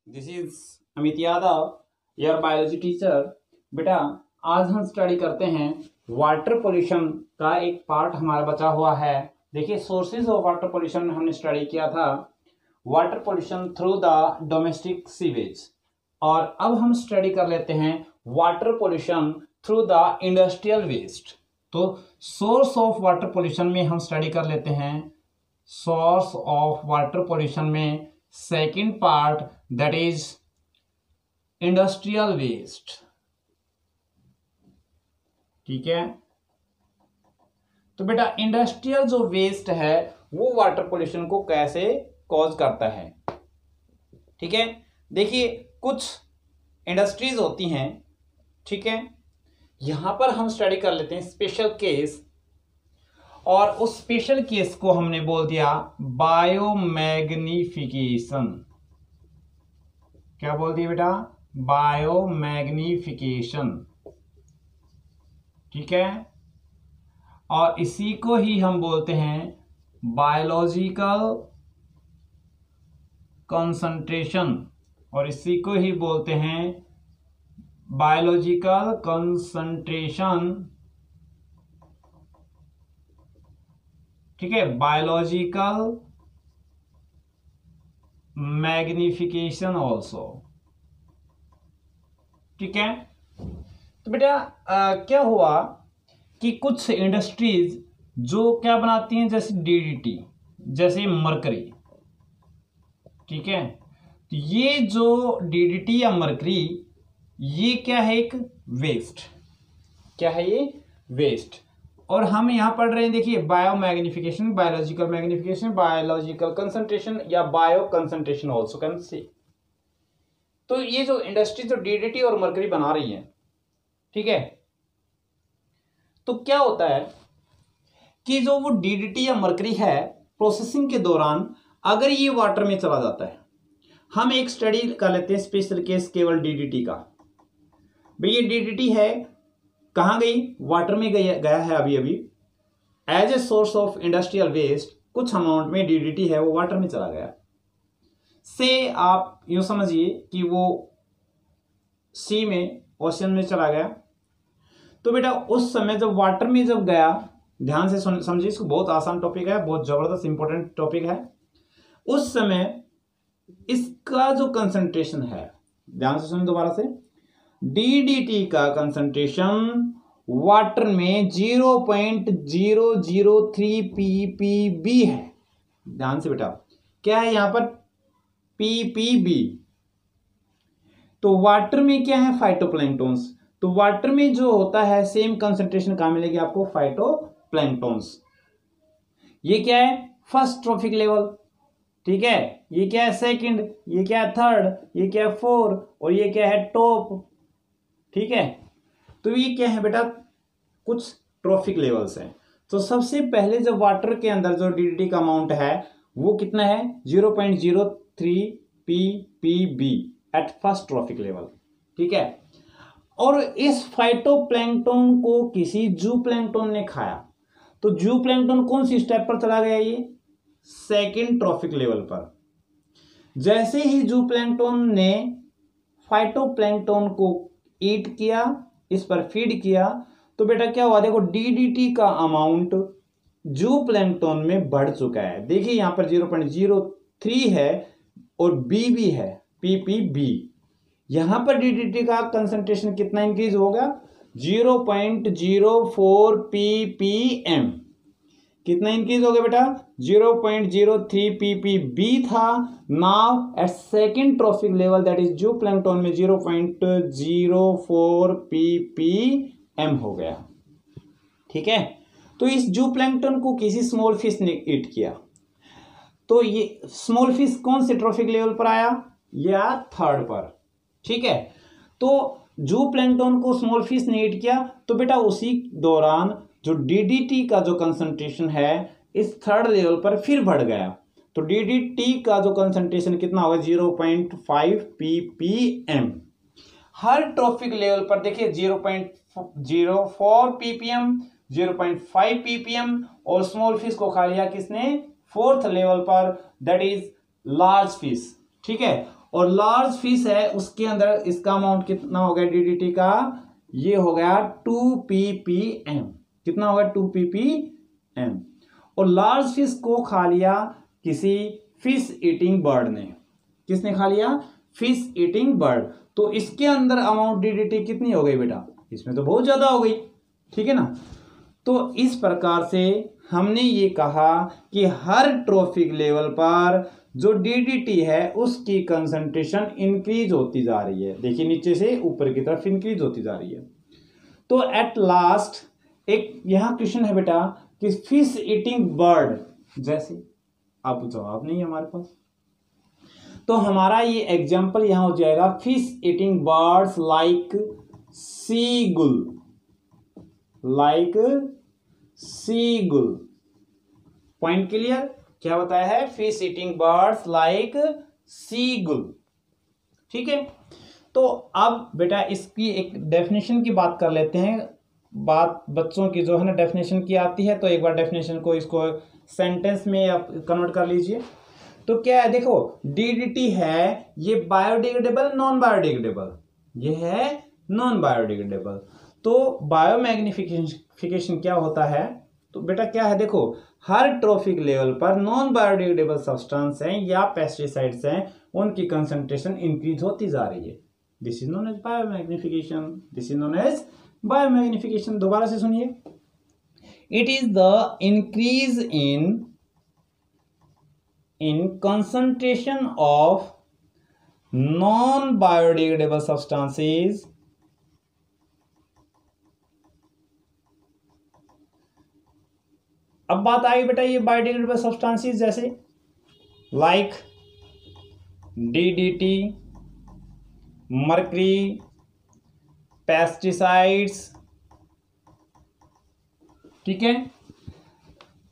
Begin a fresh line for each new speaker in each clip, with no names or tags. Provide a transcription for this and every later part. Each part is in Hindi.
This is Amit Yadav, your biology teacher. बेटा आज हम स्टडी करते हैं वाटर पोल्यूशन का एक पार्ट हमारा बचा हुआ है। देखिए सोर्सेज ऑफ वाटर पोल्यूशन में हमने स्टडी किया था water pollution through the domestic sewage, और अब हम स्टडी कर लेते हैं water pollution through the industrial waste. तो सोर्स ऑफ वाटर पोल्यूशन में हम स्टडी कर लेते हैं सोर्स ऑफ वाटर पोल्यूशन में second part, that is industrial waste. ठीक है, तो बेटा इंडस्ट्रियल जो वेस्ट है वो वाटर पोल्यूशन को कैसे कॉज करता है। ठीक है, देखिए कुछ इंडस्ट्रीज होती हैं, ठीक है, यहां पर हम स्टडी कर लेते हैं स्पेशल केस, और उस स्पेशल केस को हमने बोल दिया बायोमैग्निफिकेशन। क्या बोल दिया बेटा? बायोमैग्निफिकेशन। ठीक है, और इसी को ही हम बोलते हैं बायोलॉजिकल कंसंट्रेशन, और इसी को ही बोलते हैं बायोलॉजिकल कंसंट्रेशन। ठीक है, बायोलॉजिकल मैग्निफिकेशन ऑल्सो। ठीक है, तो बेटा क्या हुआ कि कुछ इंडस्ट्रीज जो क्या बनाती हैं, जैसे डीडीटी, जैसे मरकरी। ठीक है, तो ये जो डीडीटी या मरकरी, ये क्या है? एक वेस्ट। क्या है ये? वेस्ट। और हम यहां पढ़ रहे हैं, देखिए biomagnification, biological magnification, biological concentration या bio concentration also can see. तो ये जो इंडस्ट्री जो डीडीटी और मरकरी बना रही है, ठीक है, तो क्या होता है कि जो वो डीडीटी या मरकरी है, प्रोसेसिंग के दौरान अगर ये वाटर में चला जाता है, हम एक स्टडी कर लेते हैं स्पेशल केस केवल डीडीटी का। भाई ये डीडीटी है, कहां गई? वाटर में गया है अभी अभी as a source of industrial waste. कुछ अमाउंट में डीडीटी है वो वाटर में चला गया, से आप यूं समझिए कि वो सी में, ओशन में चला गया। तो बेटा उस समय जब वाटर में जब गया, ध्यान से समझिए, इसको बहुत आसान टॉपिक है, बहुत जबरदस्त इंपॉर्टेंट टॉपिक है। उस समय इसका जो कंसंट्रेशन है, ध्यान से सुनिए दोबारा से, डीडीटी का कंसंट्रेशन वाटर में 0.003 ppb है। ध्यान से बेटा, क्या है यहां पर? ppb। तो वाटर में क्या है? फाइटोप्लैंक्टन्स। तो वाटर में जो होता है सेम कंसंट्रेशन कहां मिलेगी आपको? फाइटोप्लैंक्टन्स। ये क्या है? First trophic level. ठीक है, ये क्या है? सेकंड, ये क्या है? थर्ड, ये क्या है? फोर, और ये क्या है? टॉप। ठीक है, तो ये क्या है बेटा? कुछ ट्रॉफिक लेवल्स हैं। तो सबसे पहले जब वाटर के अंदर जो डीडीटी का अमाउंट है वो कितना है? 0.03 ppb at first trophic level. ठीक है, और इस फाइटोप्लैंक्टन को किसी जू प्लैंक्टन ने खाया, तो जू प्लैंक्टन कौन सी स्टेप पर चला गया? ये सेकेंड ट्रॉफिक लेवल पर। जैसे ही जू प्लैंक्टन ने फाइटोप्लैंक्टन को ईट किया, इस पर फीड किया, तो बेटा क्या हुआ? देखो डीडीटी का अमाउंट जू प्लैंक्टन में बढ़ चुका है। देखिए यहां पर 0.03 है और बी भी है, पीपीबी। यहां पर डीडीटी का कंसंट्रेशन कितना इंक्रीज होगा? 0.04 ppm। कितना इंक्रीज हो गया बेटा? 0.03 ppb था। Now at second trophic level, that is जू प्लैंक्टन में 0.04 ppm हो गया। ठीक है, तो इस जू प्लैंक्टन को किसी स्मॉल फिश ने ईट किया, तो ये स्मॉल फिश कौन से ट्रॉफिक लेवल पर आया? या थर्ड पर। ठीक है, तो जू प्लैंक्टन को स्मॉल फिश ने ईट किया, तो बेटा उसी दौरान जो डीडीटी का जो कंसंट्रेशन है इस थर्ड लेवल पर फिर बढ़ गया। तो डीडीटी का जो कंसंट्रेशन कितना होगा? 0.5 ppm। हर ट्रॉफिक लेवल पर देखिए 0.04 ppm, 0.5 ppm, और स्मॉल फिश को खा लिया किसने? फोर्थ लेवल पर, दैट इज लार्ज फिश। ठीक है, और लार्ज फिश है उसके अंदर इसका अमाउंट कितना हो गया डीडीटी का, ये हो गया 2 ppm। कितना होगा 2 ppm। और लार्ज फिश को खा लिया किसी फिश ईटिंग बर्ड ने। किसने खा लिया? Fish eating bird. तो इसके अंदर अमाउंट डीडीटी कितनी हो गई बेटा? इसमें तो बहुत ज्यादा हो गई, ठीक है ना। तो इस प्रकार से हमने ये कहा कि हर ट्रॉफिक लेवल पर जो डीडीटी है उसकी कंसंट्रेशन इंक्रीज होती जा रही है। देखिए नीचे से ऊपर की तरफ इंक्रीज होती जा रही है। तो एट लास्ट एक यहां क्वेश्चन है बेटा कि फिश ईटिंग बर्ड, जैसे आप जवाब नहीं है हमारे पास, तो हमारा ये एग्जांपल यहां हो जाएगा fish eating birds like seagull, like seagull. Point clear? क्या बताया है? Fish eating birds like seagull, ठीक है। तो अब बेटा इसकी एक डेफिनेशन की बात कर लेते हैं। बात बच्चों की जो है ना डेफिनेशन की आती है, तो एक बार डेफिनेशन को इसको सेंटेंस में आप कन्वर्ट कर लीजिए। तो क्या है, देखो डीडीटी है ये बायोडिग्रेडेबल नॉन बायोडिग्रेडेबल, ये है नॉन बायोडिग्रेडेबल। तो बायोमैग्निफिकेशन क्या होता है? तो बेटा क्या है, देखो हर ट्रॉफिक लेवल पर नॉन बायोडिग्रेडेबल सब्सटेंस हैं या पेस्टिसाइड्स हैं, उनकी कंसंट्रेशन इंक्रीज होती जा रही है। This is known as biomagnification, this is known as biomagnification. दोबारा से सुनिए, it is the increase in concentration of non-biodegradable substances अब बात आई बेटा ये बायोडिग्रेडेबल सब्सटेंसेस जैसे लाइक डीडीटी, मर्करी, पेस्टिसाइड्स, ठीक है।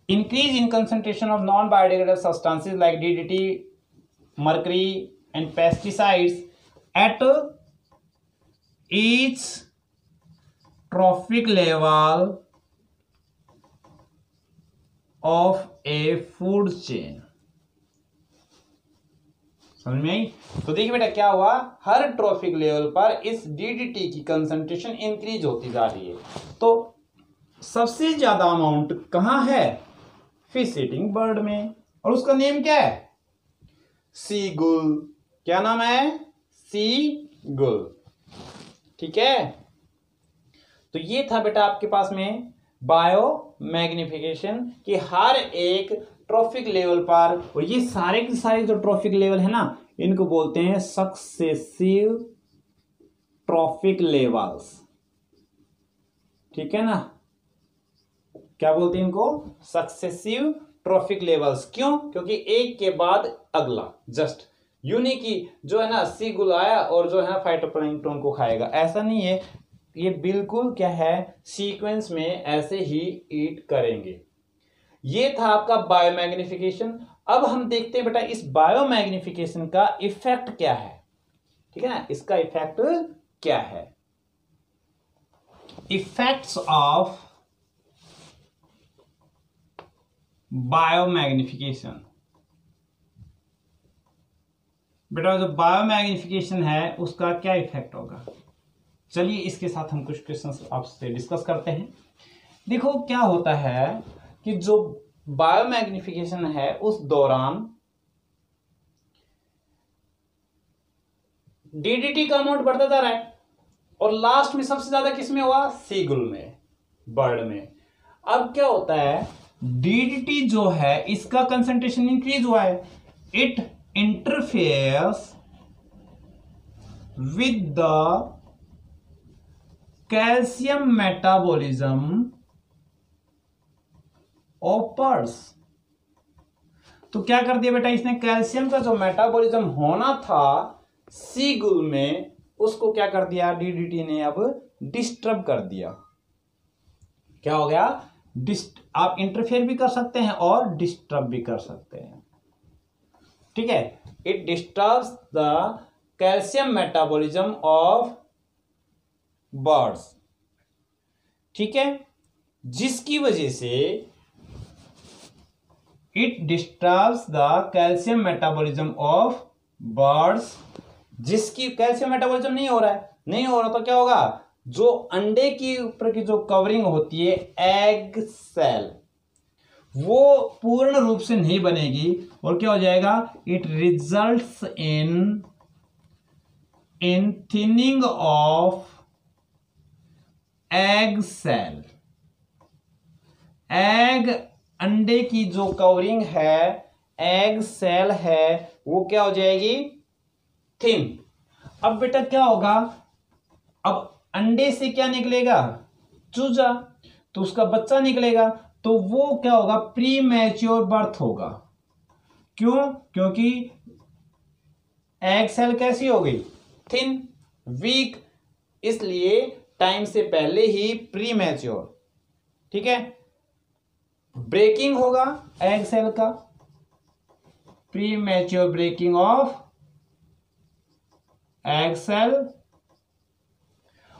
Increase in concentration of non-biodegradable substances like DDT, mercury and pesticides at each trophic level of a food chain। समझ में आई? तो देखिए बेटा क्या हुआ, हर ट्रॉफिक लेवल पर इस डीडीटी की कंसंट्रेशन इंक्रीज होती जा रही है। तो सबसे ज्यादा अमाउंट कहां है? फिश ईटिंग बर्ड में। और उसका नेम क्या है? सीगुल। क्या नाम है? सीगुल, ठीक है। तो ये था बेटा आपके पास में बायो मैग्निफिकेशन कि हर एक ट्रॉफिक लेवल पर, और ये सारे के सारे जो ट्रॉफिक लेवल है ना इनको बोलते हैं सक्सेसिव ट्रॉफिक लेवल्स, ठीक है ना। क्या बोलते हैं इनको? Successive trophic levels. क्यों? क्योंकि एक के बाद अगला, जस्ट यूं नहीं कि जो है ना सीगुल आया और जो है ना फाइटोप्लैंक्टन को खाएगा, ऐसा नहीं है। ये बिल्कुल क्या है, सीक्वेंस में ऐसे ही ईट करेंगे। ये था आपका बायोमैग्निफिकेशन। अब हम देखते हैं बेटा इस बायोमैग्निफिकेशन का इफेक्ट क्या है, ठीक है ना। इसका इफेक्ट क्या है? Effects of biomagnification. बेटा जो बायोमैग्निफिकेशन है उसका क्या इफेक्ट होगा? चलिए इसके साथ हम कुछ क्वेश्चंस आपसे डिस्कस करते हैं। देखो क्या होता है कि जो बायोमैग्निफिकेशन है उस दौरान डीडीटी का अमाउंट बढ़ता जा रहा है और लास्ट में सबसे ज्यादा किसमें हुआ? सीगुल में, बर्ड में। अब क्या होता है, डीडीटी जो है इसका कंसंट्रेशन इंक्रीज हुआ है। It interferes with the calcium metabolism of birds. तो क्या कर दिया बेटा इसने, कैल्शियम का जो मेटाबॉलिज्म होना था सीगुल में उसको क्या कर दिया डीडीटी ने, अब डिस्टर्ब कर दिया। क्या हो गया? आप इंटरफेयर भी कर सकते हैं और डिस्टर्ब भी कर सकते हैं, ठीक है। It disturbs the calcium metabolism of birds, ठीक है, जिसकी वजह से it disturbs the calcium metabolism of birds जिसकी कैल्शियम मेटाबॉलिज्म नहीं हो रहा है, नहीं हो रहा तो क्या होगा, जो अंडे की ऊपर की जो कवरिंग होती है एग सेल, वो पूर्ण रूप से नहीं बनेगी और क्या हो जाएगा, it results in thinning of egg shell. Egg अंडे की जो कवरिंग है, एग सेल है, वो क्या हो जाएगी, थिन। अब बेटा क्या होगा, अब अंडे से क्या निकलेगा, चूजा, तो उसका बच्चा निकलेगा, तो वो क्या होगा, प्री मैच्योर बर्थ होगा। क्यों, क्योंकि एग सेल कैसी हो गई, थिन, वीक, इसलिए टाइम से पहले ही प्री मैच्योर। ठीक है, ब्रेकिंग होगा एग सेल का, premature breaking of egg shell,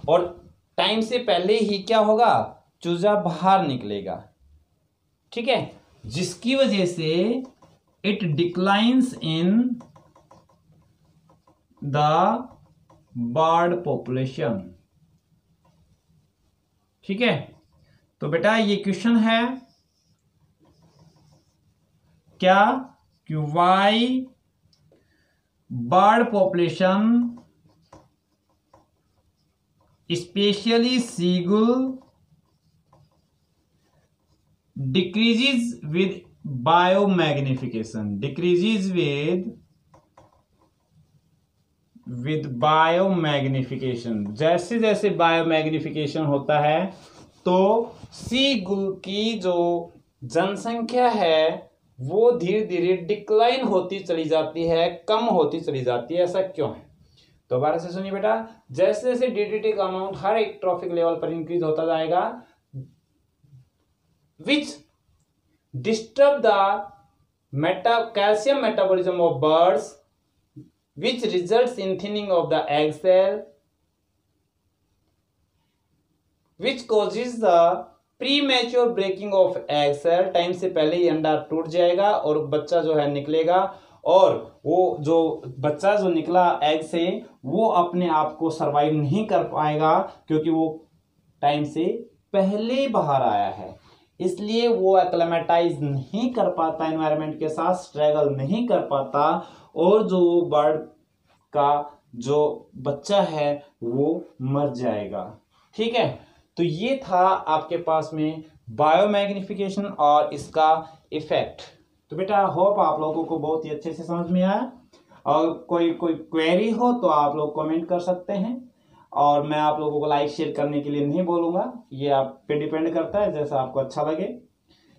और टाइम से पहले ही क्या होगा, चूजा बाहर निकलेगा। ठीक है, जिसकी वजह से it declines in the bird population. ठीक है, तो बेटा ये क्वेश्चन है क्या, कि why bird population specially seagull decreases with biomagnification, decreases with biomagnification। जैसे जैसे बायोमैग्निफिकेशन होता है तो सीगुल की जो जनसंख्या है वो धीरे धीरे डिक्लाइन होती चली जाती है, कम होती चली जाती है। ऐसा क्यों है, दोबारा से सुनिए बेटा, जैसे जैसे डीडीटी का अमाउंट हर एक ट्रॉफिक लेवल पर इंक्रीज होता जाएगा, which disturb the calcium metabolism of birds, which results in thinning of the egg cell, which causes the premature breaking of egg cell। Time से पहले ही अंडा टूट जाएगा और बच्चा जो है निकलेगा, और वो जो बच्चा जो निकला एग से वो अपने आप को सरवाइव नहीं कर पाएगा, क्योंकि वो टाइम से पहले बाहर आया है, इसलिए वो एक्लेमेटाइज नहीं कर पाता एनवायरनमेंट के साथ, स्ट्रगल नहीं कर पाता, और जो बर्ड का जो बच्चा है वो मर जाएगा। ठीक है, तो ये था आपके पास में बायोमैग्निफिकेशन और इसका इफेक्ट। तो बेटा होप आप लोगों को बहुत ही अच्छे से समझ में आया, और कोई क्वेरी हो तो आप लोग कमेंट कर सकते हैं, और मैं आप लोगों को लाइक शेयर करने के लिए नहीं बोलूंगा, ये आप पे डिपेंड करता है जैसा आपको अच्छा लगे।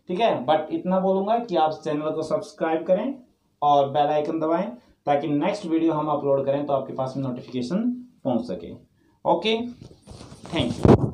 ठीक है, बट इतना बोलूंगा कि आप चैनल को सब्सक्राइब करें और बेल आइकन दबाएं, ताकि नेक्स्ट वीडियो हम अपलोड करें तो आपके पास में नोटिफिकेशन पहुंच सके। Okay, thank you.